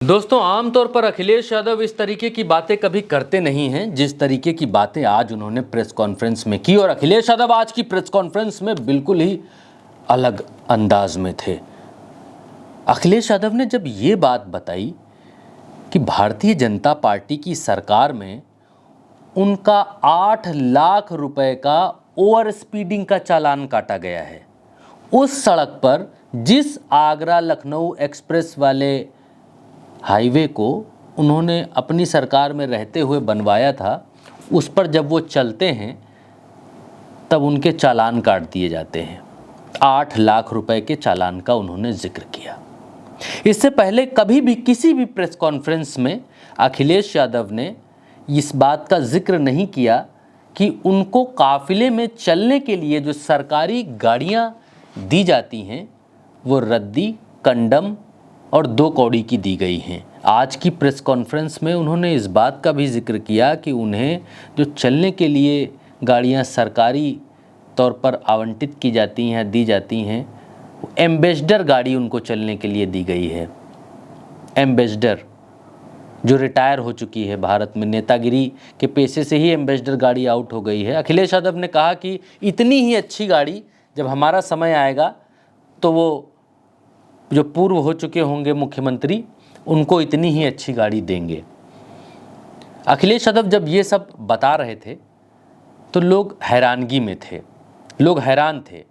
दोस्तों, आमतौर पर अखिलेश यादव इस तरीके की बातें कभी करते नहीं हैं जिस तरीके की बातें आज उन्होंने प्रेस कॉन्फ्रेंस में की। और अखिलेश यादव आज की प्रेस कॉन्फ्रेंस में बिल्कुल ही अलग अंदाज में थे। अखिलेश यादव ने जब ये बात बताई कि भारतीय जनता पार्टी की सरकार में उनका 8 लाख रुपए का ओवर स्पीडिंग का चालान काटा गया है, उस सड़क पर जिस आगरा लखनऊ एक्सप्रेस वाले हाईवे को उन्होंने अपनी सरकार में रहते हुए बनवाया था, उस पर जब वो चलते हैं तब उनके चालान काट दिए जाते हैं। 8 लाख रुपए के चालान का उन्होंने जिक्र किया। इससे पहले कभी भी किसी भी प्रेस कॉन्फ्रेंस में अखिलेश यादव ने इस बात का जिक्र नहीं किया कि उनको काफिले में चलने के लिए जो सरकारी गाड़ियां दी जाती हैं वो रद्दी, कंडम और 2 कौड़ी की दी गई हैं। आज की प्रेस कॉन्फ्रेंस में उन्होंने इस बात का भी जिक्र किया कि उन्हें जो चलने के लिए गाड़ियां सरकारी तौर पर आवंटित की जाती हैं, दी जाती हैं, एम्बेसडर गाड़ी उनको चलने के लिए दी गई है। एम्बेसडर जो रिटायर हो चुकी है भारत में, नेतागिरी के पेशे से ही एम्बेसडर गाड़ी आउट हो गई है। अखिलेश यादव ने कहा कि इतनी ही अच्छी गाड़ी जब हमारा समय आएगा तो वो जो पूर्व हो चुके होंगे मुख्यमंत्री, उनको इतनी ही अच्छी गाड़ी देंगे। अखिलेश यादव जब ये सब बता रहे थे तो लोग हैरानगी में थे, लोग हैरान थे।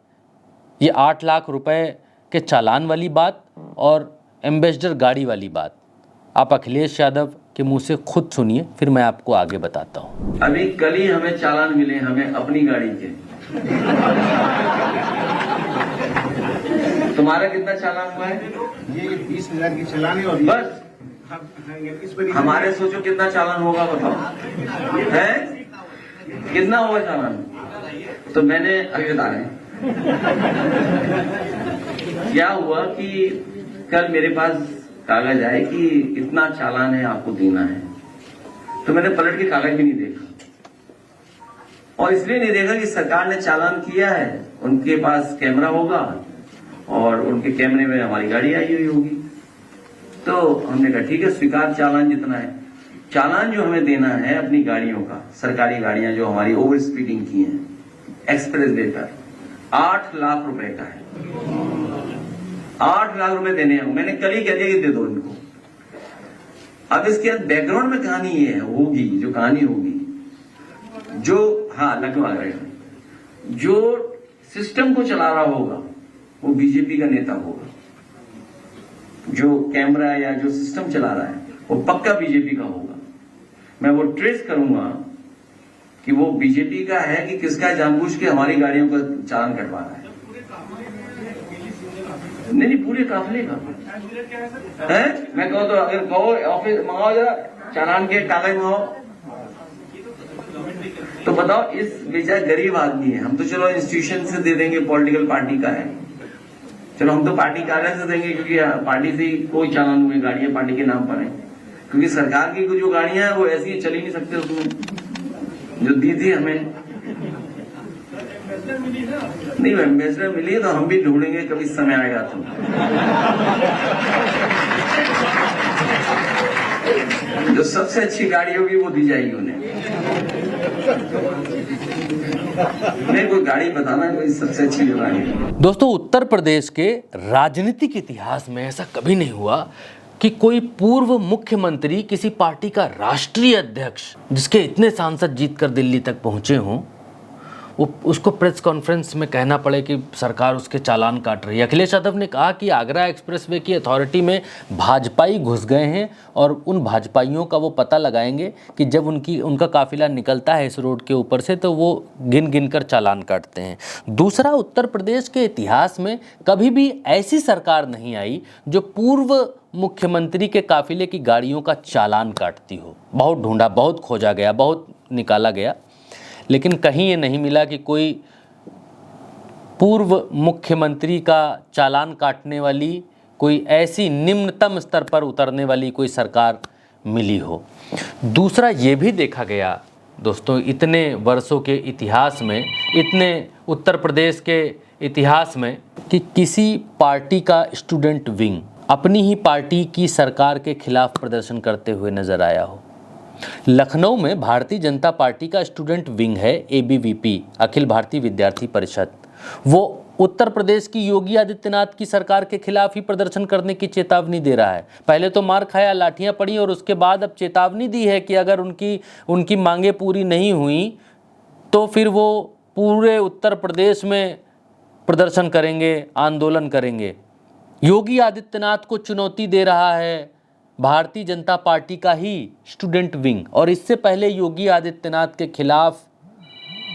ये 8 लाख रुपए के चालान वाली बात और एम्बेसडर गाड़ी वाली बात आप अखिलेश यादव के मुंह से खुद सुनिए, फिर मैं आपको आगे बताता हूँ। अभी कल ही हमें चालान मिले, हमें अपनी गाड़ी के। तुम्हारा कितना चालान हुआ है? ये 20,000 की चालान है और बस। हमारे सोचो कितना चालान होगा, बताओ है कितना होगा चालान? तो मैंने अभी बता रहे क्या हुआ कि कल मेरे पास कागज आए कि इतना चालान है, आपको देना है। तो मैंने पलट के कागज भी नहीं देखा, और इसलिए नहीं देखा कि सरकार ने चालान किया है, उनके पास कैमरा होगा और उनके कैमरे में हमारी गाड़ी आई हुई होगी। तो हमने कहा ठीक है, स्वीकार चालान जितना है। चालान जो हमें देना है अपनी गाड़ियों का, सरकारी गाड़ियां जो हमारी ओवर स्पीडिंग की हैं, एक्सप्रेस वे पर 8 लाख रुपए का है। 8 लाख रुपए देने हैं। मैंने कल ही कह दिया कि दे दो इनको। अब इसके बैकग्राउंड में कहानी ये होगी, जो कहानी होगी, जो लखनऊ आगरा में जो सिस्टम को चला रहा होगा वो बीजेपी का नेता होगा। जो कैमरा या जो सिस्टम चला रहा है वो पक्का बीजेपी का होगा। मैं वो ट्रेस करूंगा कि वो बीजेपी का है कि किसका, जानबूझ के हमारी गाड़ियों का चालान कटवा रहा है। नहीं, पूरे काफिले का है। मैं कहूँ तो अगर कहो ऑफिस मंगाओ, जरा चालान के कागज मंगाओ, तो बताओ। इस बेचारा गरीब आदमी है, हम तो चलो इंस्टीट्यूशन से दे देंगे, पॉलिटिकल पार्टी का है, चलो हम तो पार्टी कार्यालय से देंगे, क्योंकि पार्टी से कोई चालान हुए गाड़ियां पार्टी के नाम पर है। क्योंकि सरकार की जो गाड़ियां हैं वो ऐसी चल ही नहीं सकते, उसमें जो दी थी हमें नहीं। एम्बेसडर मिली है तो हम भी ढूंढेंगे, कभी समय आएगा तो। जो सबसे अच्छी गाड़ी होगी वो दी जाएगी उन्हें। नहीं, कोई गाड़ी बताना, कोई सबसे अच्छी गाड़ी। दोस्तों, उत्तर प्रदेश के राजनीतिक इतिहास में ऐसा कभी नहीं हुआ कि कोई पूर्व मुख्यमंत्री किसी पार्टी का राष्ट्रीय अध्यक्ष, जिसके इतने सांसद जीतकर दिल्ली तक पहुंचे हों, वो उसको प्रेस कॉन्फ्रेंस में कहना पड़े कि सरकार उसके चालान काट रही है। अखिलेश यादव ने कहा कि आगरा एक्सप्रेसवे की अथॉरिटी में भाजपाई घुस गए हैं और उन भाजपाइयों का वो पता लगाएंगे कि जब उनका काफिला निकलता है इस रोड के ऊपर से तो वो गिन गिन कर चालान काटते हैं। दूसरा, उत्तर प्रदेश के इतिहास में कभी भी ऐसी सरकार नहीं आई जो पूर्व मुख्यमंत्री के काफिले की गाड़ियों का चालान काटती हो। बहुत ढूंढा, बहुत खोजा गया, बहुत निकाला गया, लेकिन कहीं ये नहीं मिला कि कोई पूर्व मुख्यमंत्री का चालान काटने वाली, कोई ऐसी निम्नतम स्तर पर उतरने वाली कोई सरकार मिली हो। दूसरा, ये भी देखा गया दोस्तों, इतने वर्षों के इतिहास में, इतने उत्तर प्रदेश के इतिहास में, कि किसी पार्टी का स्टूडेंट विंग अपनी ही पार्टी की सरकार के खिलाफ प्रदर्शन करते हुए नजर आया हो। लखनऊ में भारतीय जनता पार्टी का स्टूडेंट विंग है ABVP, अखिल भारतीय विद्यार्थी परिषद। वो उत्तर प्रदेश की योगी आदित्यनाथ की सरकार के खिलाफ ही प्रदर्शन करने की चेतावनी दे रहा है। पहले तो मार खाया, लाठियां पड़ी, और उसके बाद अब चेतावनी दी है कि अगर उनकी मांगें पूरी नहीं हुई तो फिर वो पूरे उत्तर प्रदेश में प्रदर्शन करेंगे, आंदोलन करेंगे। योगी आदित्यनाथ को चुनौती दे रहा है भारतीय जनता पार्टी का ही स्टूडेंट विंग। और इससे पहले योगी आदित्यनाथ के खिलाफ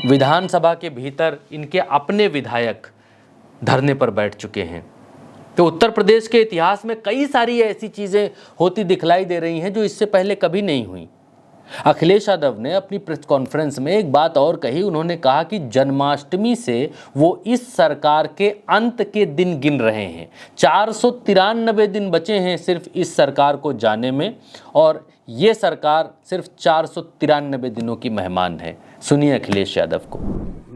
विधानसभा के भीतर इनके अपने विधायक धरने पर बैठ चुके हैं। तो उत्तर प्रदेश के इतिहास में कई सारी ऐसी चीज़ें होती दिखलाई दे रही हैं जो इससे पहले कभी नहीं हुई। अखिलेश यादव ने अपनी प्रेस कॉन्फ्रेंस में एक बात और कही। उन्होंने कहा कि जन्माष्टमी से वो इस सरकार के अंत के दिन गिन रहे हैं। 493 दिन बचे हैं सिर्फ इस सरकार को जाने में, और ये सरकार सिर्फ 493 दिनों की मेहमान है। सुनिए अखिलेश यादव को।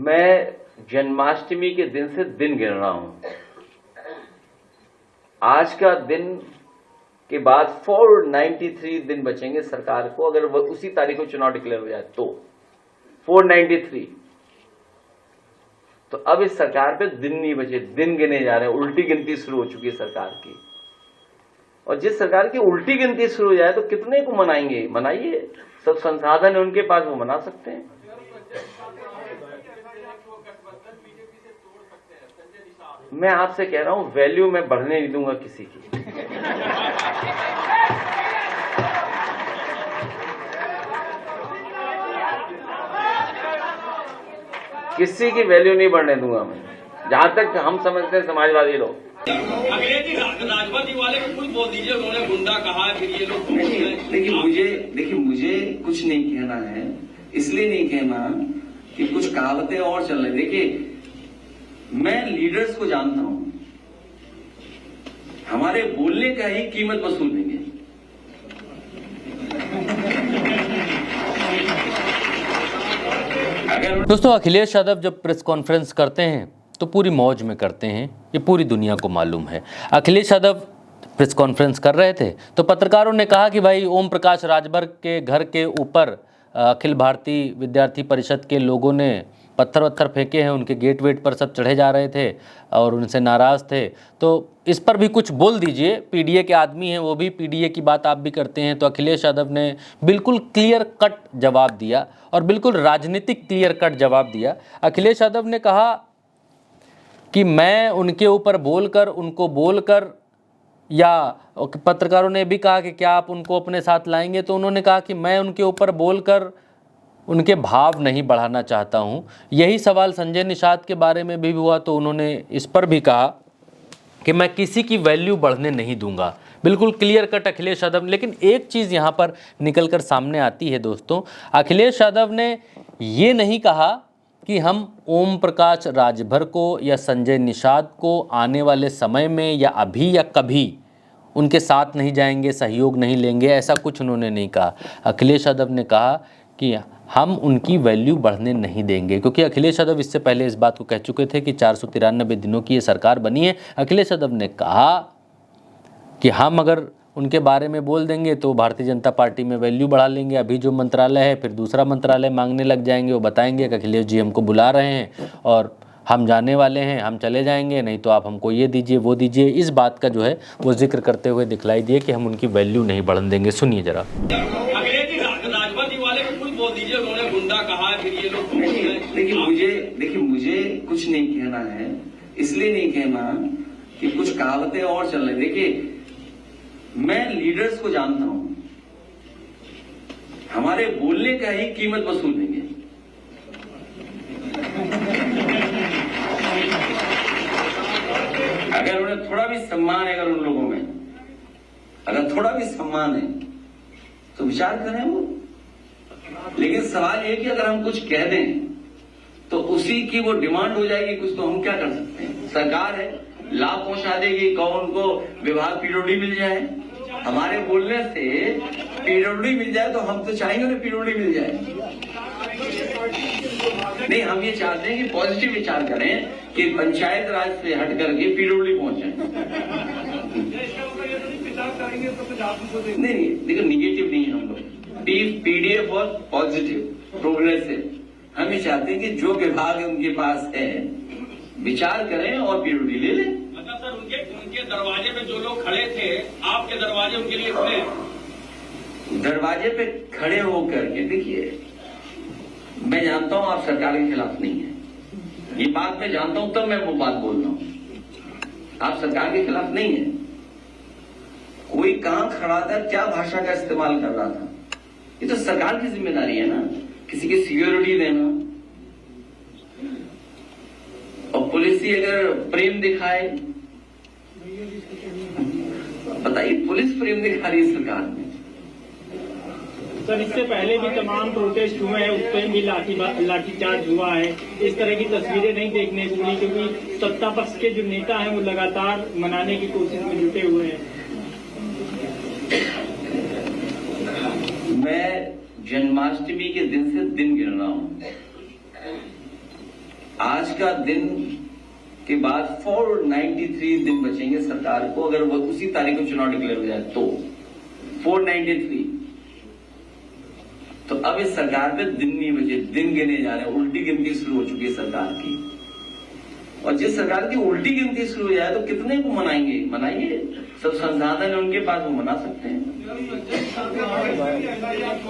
मैं जन्माष्टमी के दिन से दिन गिन रहा हूं। आज का दिन के बाद 493 दिन बचेंगे सरकार को, अगर वो उसी तारीख को चुनाव डिक्लेयर हो जाए तो 493। तो अब इस सरकार पे दिन नहीं बचे, दिन गिने जा रहे हैं। उल्टी गिनती शुरू हो चुकी है सरकार की। और जिस सरकार की उल्टी गिनती शुरू हो जाए तो कितने को मनाएंगे? मनाइए, सब संसाधन है उनके पास, वो मना सकते हैं। मैं आपसे कह रहा हूं, वैल्यू मैं बढ़ने नहीं दूंगा किसी की। किसी की वैल्यू नहीं बढ़ने दूंगा मैं, जहां तक हम समझते हैं समाजवादी लोग। राजभर वाले को कुछ बोल दीजिए, उन्होंने गुंडा कहा, फिर ये लोग। देखिए मुझे कुछ नहीं कहना है, इसलिए नहीं कहना कि कुछ कहावतें और चल रही। देखिए मैं लीडर्स को जानता हूं, हमारे बोलने का ही कीमत वसूल देंगे। दोस्तों, अखिलेश यादव जब प्रेस कॉन्फ्रेंस करते हैं तो पूरी मौज में करते हैं, ये पूरी दुनिया को मालूम है। अखिलेश यादव प्रेस कॉन्फ्रेंस कर रहे थे तो पत्रकारों ने कहा कि भाई ओम प्रकाश राजभर के घर के ऊपर अखिल भारतीय विद्यार्थी परिषद के लोगों ने पत्थर वत्थर फेंके हैं, उनके गेट वेट पर सब चढ़े जा रहे थे और उनसे नाराज़ थे, तो इस पर भी कुछ बोल दीजिए। पीडीए के आदमी हैं वो भी, पीडीए की बात आप भी करते हैं। तो अखिलेश यादव ने बिल्कुल क्लियर कट जवाब दिया, और बिल्कुल राजनीतिक क्लियर कट जवाब दिया। अखिलेश यादव ने कहा कि मैं उनके ऊपर बोलकर, उनको बोलकर, या पत्रकारों ने भी कहा कि क्या आप उनको अपने साथ लाएंगे, तो उन्होंने कहा कि मैं उनके ऊपर बोलकर उनके भाव नहीं बढ़ाना चाहता हूं। यही सवाल संजय निषाद के बारे में भी हुआ तो उन्होंने इस पर भी कहा कि मैं किसी की वैल्यू बढ़ने नहीं दूंगा। बिल्कुल क्लियर कट अखिलेश यादव। लेकिन एक चीज़ यहाँ पर निकल कर सामने आती है दोस्तों, अखिलेश यादव ने ये नहीं कहा कि हम ओम प्रकाश राजभर को या संजय निषाद को आने वाले समय में या अभी या कभी उनके साथ नहीं जाएंगे, सहयोग नहीं लेंगे, ऐसा कुछ उन्होंने नहीं कहा। अखिलेश यादव ने कहा कि हम उनकी वैल्यू बढ़ने नहीं देंगे, क्योंकि अखिलेश यादव इससे पहले इस बात को कह चुके थे कि 493 दिनों की ये सरकार बनी है। अखिलेश यादव ने कहा कि हम अगर उनके बारे में बोल देंगे तो भारतीय जनता पार्टी में वैल्यू बढ़ा लेंगे। अभी जो मंत्रालय है फिर दूसरा मंत्रालय मांगने लग जाएंगे, वो बताएंगे कि अखिलेश जी हमको बुला रहे हैं और हम जाने वाले हैं, हम चले जाएंगे, नहीं तो आप हमको ये दीजिए वो दीजिए। इस बात का जो है वो जिक्र करते हुए दिखलाई दिए कि हम उनकी वैल्यू नहीं बढ़ने देंगे। सुनिए जरा। बोल दीजिए, उन्होंने गुंडा कहा, फिर ये लोग। देखिए मुझे कुछ नहीं कहना है, इसलिए नहीं कहना कि कुछ कहावतें और चल रही। देखिए मैं लीडर्स को जानता हूं, हमारे बोलने का ही कीमत वसूल देंगे। अगर उन्हें थोड़ा भी सम्मान है, अगर उन लोगों में अगर थोड़ा भी सम्मान है तो विचार करें वो। लेकिन सवाल ये कि अगर हम कुछ कह दें तो उसी की वो डिमांड हो जाएगी कुछ, तो हम क्या कर सकते हैं? सरकार है, लाभ पहुंचा देगी, कौन को विभाग पीडब्ल्यूडी मिल जाए, हमारे बोलने से पीडब्ल्यूडी मिल जाए तो हम तो चाहेंगे ना पीडब्ल्यूडी मिल जाए। नहीं, हम ये चाहते हैं कि पॉजिटिव विचार करें कि पंचायत राज से हट करके पीडब्ल्यूडी पहुंचे। करेंगे तो फिर आप उसको नहीं नहीं, देखो निगेटिव नहीं है हम लोग, पीडीएफ और पॉजिटिव प्रोग्रेसिव। हम ये चाहते हैं कि जो विभाग उनके पास है विचार करें और पीडब्ल्यूडी ले लें। मतलब सर उनके दरवाजे पे जो लोग खड़े थे, आपके दरवाजे उनके लिए खुले? दरवाजे पे खड़े होकर के देखिए, मैं जानता हूं आप सरकार के खिलाफ नहीं है, ये बात मैं जानता हूं तब मैं वो बात बोल रहा हूं। आप सरकार के खिलाफ नहीं है। कोई कहां खड़ा था, क्या भाषा का इस्तेमाल कर रहा था, ये तो सरकार की जिम्मेदारी है ना, किसी की सिक्योरिटी देना। और पुलिस ही अगर प्रेम दिखाए, बताइए पुलिस प्रेम दिखा रही है सरकार में? सर इससे पहले भी तमाम प्रोटेस्ट हुए हैं, उस पर भी लाठीचार्ज हुआ है। इस तरह की तस्वीरें नहीं देखने को मिली, क्योंकि सत्ता पक्ष के जो नेता हैं वो लगातार मनाने की कोशिश में जुटे हुए हैं। मैं जन्माष्टमी के दिन से दिन गिन रहा हूं। आज का दिन के बाद 493 दिन बचेंगे सरकार को, अगर वो उसी तारीख को चुनाव डिक्लेयर हो जाए तो 493। तो अब इस सरकार पे दिन नहीं बचे, दिन गिने जा रहे हैं, उल्टी गिनती शुरू हो चुकी है सरकार की। और जिस सरकार की उल्टी गिनती शुरू हो जाए तो कितने को मनाएंगे? मनाइए, सब संसाधन है उनके पास, वो मना सकते हैं।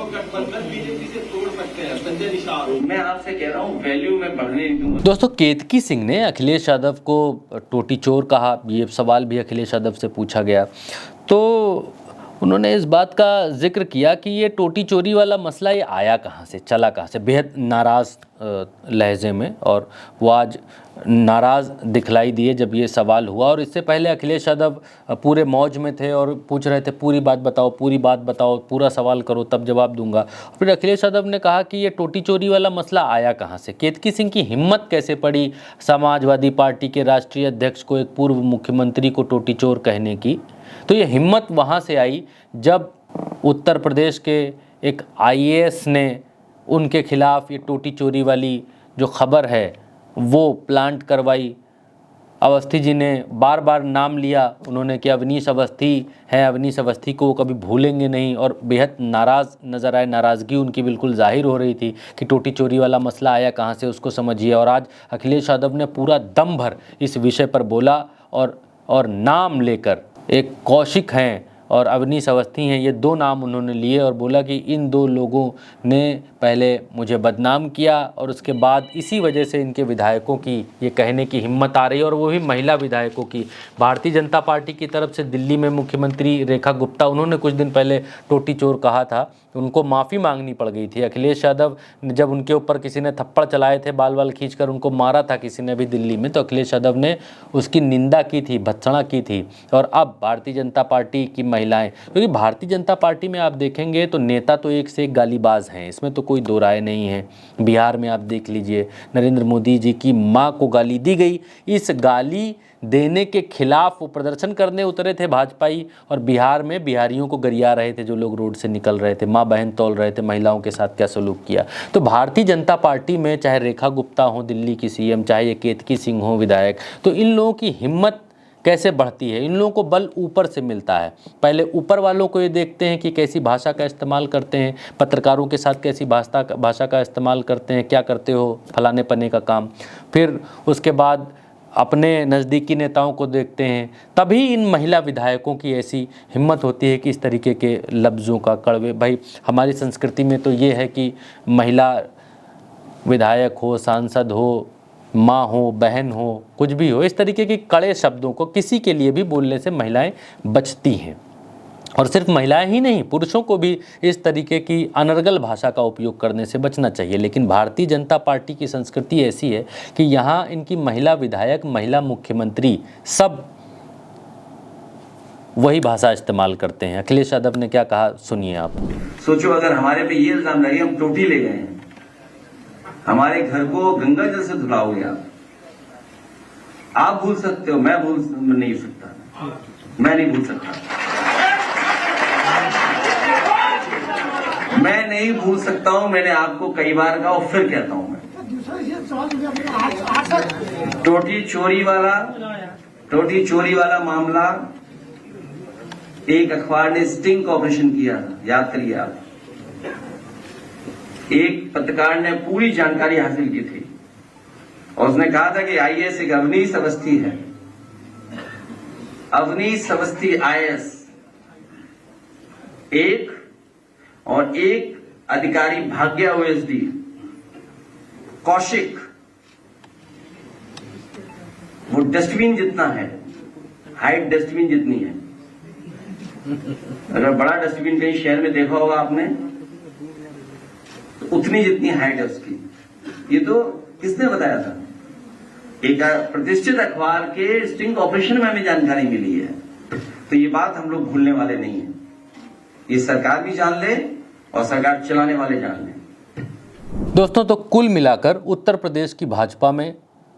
गठबंधन बीजेपी से तोड़ सकते हैं, संजय निषाद। मैं आपसे कह रहा हूं वैल्यू में बढ़ने नहीं दूंगा। दोस्तों, केतकी सिंह ने अखिलेश यादव को टोटी चोर कहा, ये सवाल भी अखिलेश यादव से पूछा गया तो उन्होंने इस बात का जिक्र किया कि ये टोटी चोरी वाला मसला ये आया कहाँ से, चला कहाँ से, बेहद नाराज़ लहजे में, और वो आज नाराज़ दिखलाई दिए जब ये सवाल हुआ। और इससे पहले अखिलेश यादव पूरे मौज में थे और पूछ रहे थे पूरी बात बताओ, पूरी बात बताओ, पूरा सवाल करो तब जवाब दूंगा। फिर अखिलेश यादव ने कहा कि ये टोटी चोरी वाला मसला आया कहाँ से, केतकी सिंह की हिम्मत कैसे पड़ी समाजवादी पार्टी के राष्ट्रीय अध्यक्ष को एक पूर्व मुख्यमंत्री को टोटी चोर कहने की। तो ये हिम्मत वहाँ से आई जब उत्तर प्रदेश के एक IAS ने उनके खिलाफ ये टोटी चोरी वाली जो खबर है वो प्लांट करवाई। अवस्थी जी ने बार बार नाम लिया उन्होंने कि अवनीश अवस्थी हैं, अवनीश अवस्थी को वो कभी भूलेंगे नहीं, और बेहद नाराज़ नज़र आए, नाराज़गी उनकी बिल्कुल जाहिर हो रही थी कि टोटी चोरी वाला मसला आया कहाँ से, उसको समझिए। और आज अखिलेश यादव ने पूरा दम भर इस विषय पर बोला और नाम लेकर, एक कौशिक हैं और अवनीश अवस्थी हैं, ये दो नाम उन्होंने लिए और बोला कि इन दो लोगों ने पहले मुझे बदनाम किया और उसके बाद इसी वजह से इनके विधायकों की ये कहने की हिम्मत आ रही है, और वो भी महिला विधायकों की। भारतीय जनता पार्टी की तरफ से दिल्ली में मुख्यमंत्री रेखा गुप्ता, उन्होंने कुछ दिन पहले टोटी चोर कहा था, उनको माफ़ी मांगनी पड़ गई थी। अखिलेश यादव जब उनके ऊपर किसी ने थप्पड़ चलाए थे, बाल बाल खींचकर उनको मारा था किसी ने भी दिल्ली में, तो अखिलेश यादव ने उसकी निंदा की थी, भत्सना की थी। और अब भारतीय जनता पार्टी की महिलाएं, क्योंकि भारतीय जनता पार्टी में आप देखेंगे तो नेता तो एक से एक गालीबाज हैं, इसमें तो कोई दो राय नहीं है। बिहार में आप देख लीजिए, नरेंद्र मोदी जी की मां को गाली दी गई, इस गाली देने के खिलाफ वो प्रदर्शन करने उतरे थे भाजपाई, और बिहार में बिहारियों को गरिया रहे थे जो लोग रोड से निकल रहे थे, माँ बहन तौल रहे थे, महिलाओं के साथ क्या सलूक किया। तो भारतीय जनता पार्टी में चाहे रेखा गुप्ता हो दिल्ली की CM, चाहे ये केतकी सिंह हो विधायक, तो इन लोगों की हिम्मत कैसे बढ़ती है? इन लोगों को बल ऊपर से मिलता है। पहले ऊपर वालों को ये देखते हैं कि कैसी भाषा का इस्तेमाल करते हैं, पत्रकारों के साथ कैसी भाषा का इस्तेमाल करते हैं, क्या करते हो फलाने पन्ने का काम, फिर उसके बाद अपने नज़दीकी नेताओं को देखते हैं, तभी इन महिला विधायकों की ऐसी हिम्मत होती है कि इस तरीके के लफ्ज़ों का कड़वे। भाई हमारी संस्कृति में तो ये है कि महिला विधायक हो, सांसद हो, माँ हो, बहन हो, कुछ भी हो, इस तरीके के कड़े शब्दों को किसी के लिए भी बोलने से महिलाएं बचती हैं। और सिर्फ महिलाएं ही नहीं, पुरुषों को भी इस तरीके की अनर्गल भाषा का उपयोग करने से बचना चाहिए। लेकिन भारतीय जनता पार्टी की संस्कृति ऐसी है कि यहाँ इनकी महिला विधायक, महिला मुख्यमंत्री सब वही भाषा इस्तेमाल करते हैं। अखिलेश यादव ने क्या कहा सुनिए आप। सोचो अगर हमारे पे ये इल्जाम लगे हम टोटी ले गए हैं, हमारे घर को गंगा जल से धुलाओगे आप भूल सकते हो, मैं भूल नहीं सकता, मैं नहीं भूल सकता, मैं नहीं भूल सकता हूं। मैंने आपको कई बार कहा और फिर कहता हूं, मैं टोटी चोरी वाला मामला एक अखबार ने स्टिंग का ऑपरेशन किया, याद करिए आप। एक पत्रकार ने पूरी जानकारी हासिल की थी और उसने कहा था कि आईएएस एक अवनीश अवस्थी है, अवनीश अवस्थी आईएएस एक, और एक अधिकारी भाग्य ओएसडी कौशिक, वो डस्टबिन जितना है, हाइट डस्टबिन जितनी है। अगर बड़ा डस्टबिन कहीं शहर में देखा होगा आपने, तो उतनी जितनी हाइट है उसकी। ये तो किसने बताया था? एक प्रतिष्ठित अखबार के स्टिंग ऑपरेशन में हमें जानकारी मिली है। तो ये बात हम लोग भूलने वाले नहीं है, ये सरकार भी जान ले और सरकार चलाने वाले जान ले। दोस्तों, तो कुल मिलाकर उत्तर प्रदेश की भाजपा में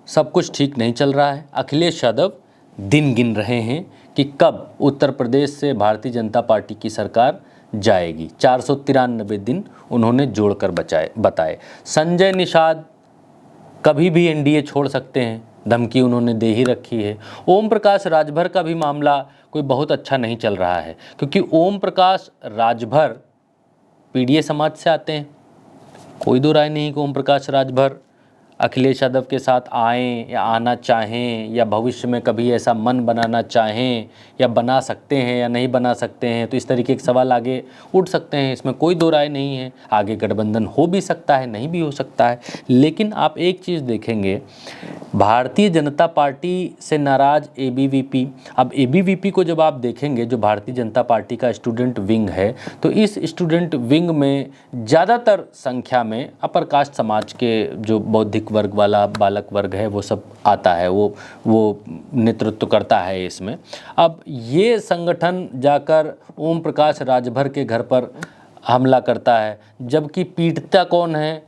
सब कुछ ठीक नहीं चल रहा है। अखिलेश यादव दिन गिन रहे हैं कि कब उत्तर प्रदेश से भारतीय जनता पार्टी की सरकार जाएगी। 493 दिन उन्होंने जोड़कर बताए। संजय निषाद कभी भी एनडीए छोड़ सकते हैं, धमकी उन्होंने दे ही रखी है। ओम प्रकाश राजभर का भी मामला कोई बहुत अच्छा नहीं चल रहा है, क्योंकि ओम प्रकाश राजभर पीडीए समाज से आते हैं। कोई दो राय नहीं कि ओम प्रकाश राजभर अखिलेश यादव के साथ आएं या आना चाहें, या भविष्य में कभी ऐसा मन बनाना चाहें, या बना सकते हैं या नहीं बना सकते हैं। तो इस तरीके के सवाल आगे उठ सकते हैं, इसमें कोई दो राय नहीं है। आगे गठबंधन हो भी सकता है, नहीं भी हो सकता है। लेकिन आप एक चीज़ देखेंगे, भारतीय जनता पार्टी से नाराज़ एबीवीपी। अब एबीवीपी को जब आप देखेंगे, जो भारतीय जनता पार्टी का स्टूडेंट विंग है, तो इस स्टूडेंट विंग में ज़्यादातर संख्या में अपर कास्ट समाज के जो बौद्धिक वर्ग वाला बालक वर्ग है वो सब आता है, वो नेतृत्व करता है इसमें। अब ये संगठन जाकर ओम प्रकाश राजभर के घर पर हमला करता है, जबकि पीटता कौन है?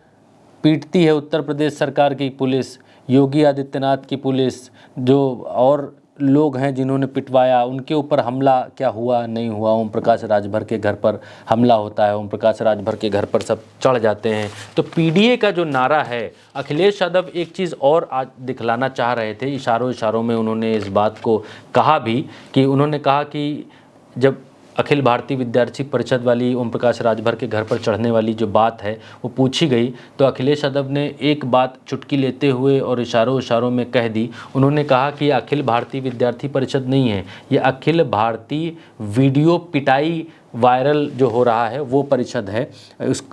पीटती है उत्तर प्रदेश सरकार की पुलिस, योगी आदित्यनाथ की पुलिस। जो और लोग हैं जिन्होंने पिटवाया, उनके ऊपर हमला क्या हुआ नहीं हुआ। ओम प्रकाश राजभर के घर पर हमला होता है, ओम प्रकाश राजभर के घर पर सब चढ़ जाते हैं। तो पीडीए का जो नारा है, अखिलेश यादव एक चीज़ और आज दिखलाना चाह रहे थे। इशारों में उन्होंने इस बात को कहा भी, कि उन्होंने कहा कि जब अखिल भारतीय विद्यार्थी परिषद वाली ओम प्रकाश राजभर के घर पर चढ़ने वाली जो बात है वो पूछी गई, तो अखिलेश यादव ने एक बात चुटकी लेते हुए और इशारों में कह दी। उन्होंने कहा कि अखिल भारतीय विद्यार्थी परिषद नहीं है, ये अखिल भारतीय वीडियो पिटाई वायरल जो हो रहा है वो परिषद है।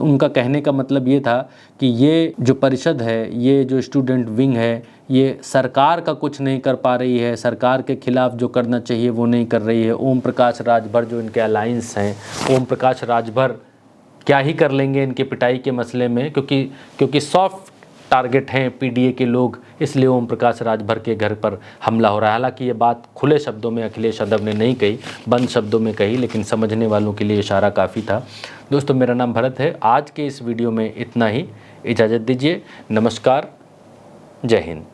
उनका कहने का मतलब ये था कि ये जो परिषद है, ये जो स्टूडेंट विंग है, ये सरकार का कुछ नहीं कर पा रही है, सरकार के खिलाफ जो करना चाहिए वो नहीं कर रही है। ओम प्रकाश राजभर जो इनके अलायंस हैं, ओम प्रकाश राजभर क्या ही कर लेंगे इनके पिटाई के मसले में, क्योंकि सॉफ्ट टारगेट हैं पीडीए के लोग, इसलिए ओम प्रकाश राजभर के घर पर हमला हो रहा है। हालांकि ये बात खुले शब्दों में अखिलेश यादव ने नहीं कही, बंद शब्दों में कही, लेकिन समझने वालों के लिए इशारा काफ़ी था। दोस्तों, मेरा नाम भरत है। आज के इस वीडियो में इतना ही। इजाज़त दीजिए। नमस्कार, जय हिंद।